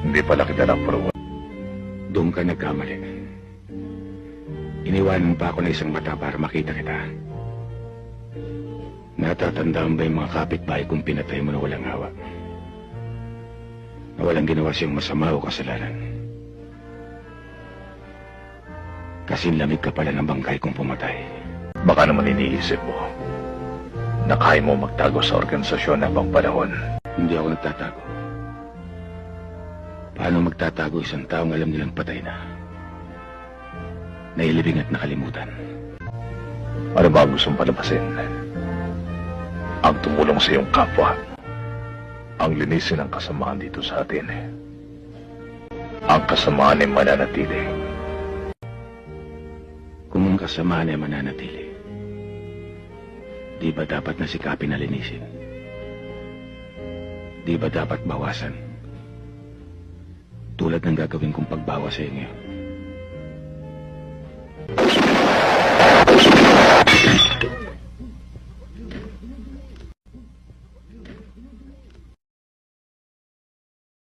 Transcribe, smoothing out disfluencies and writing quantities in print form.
Hindi pala kita napuruan. Doon ka nagkamali. Iniwanan pa ako ng isang mata para makita kita. Natatandaan ba yung mga kapitbahay kung pinatay mo na walang hawa? Na walang ginawa siyang masama o kasalanan? Kasing lamig ka pala ng bangkay kung pumatay. Baka naman iniisip mo na kaya mo magtago sa organisasyon habang panahon. Hindi ako nagtatago. Paano magtatago isang taong alam nilang patay na? Nailibing at nakalimutan. Ano ba ang gustong palabasin? Ang tumulong sa iyong kapwa. Ang linisin ang kasamaan dito sa atin. Ang kasamaan ay mananatili. Kung ang kasamaan ay mananatili, di ba dapat nasikapin na linisin? Di ba dapat bawasan? Tulad ng gagawin kong pagbawas sa iyo ngayon.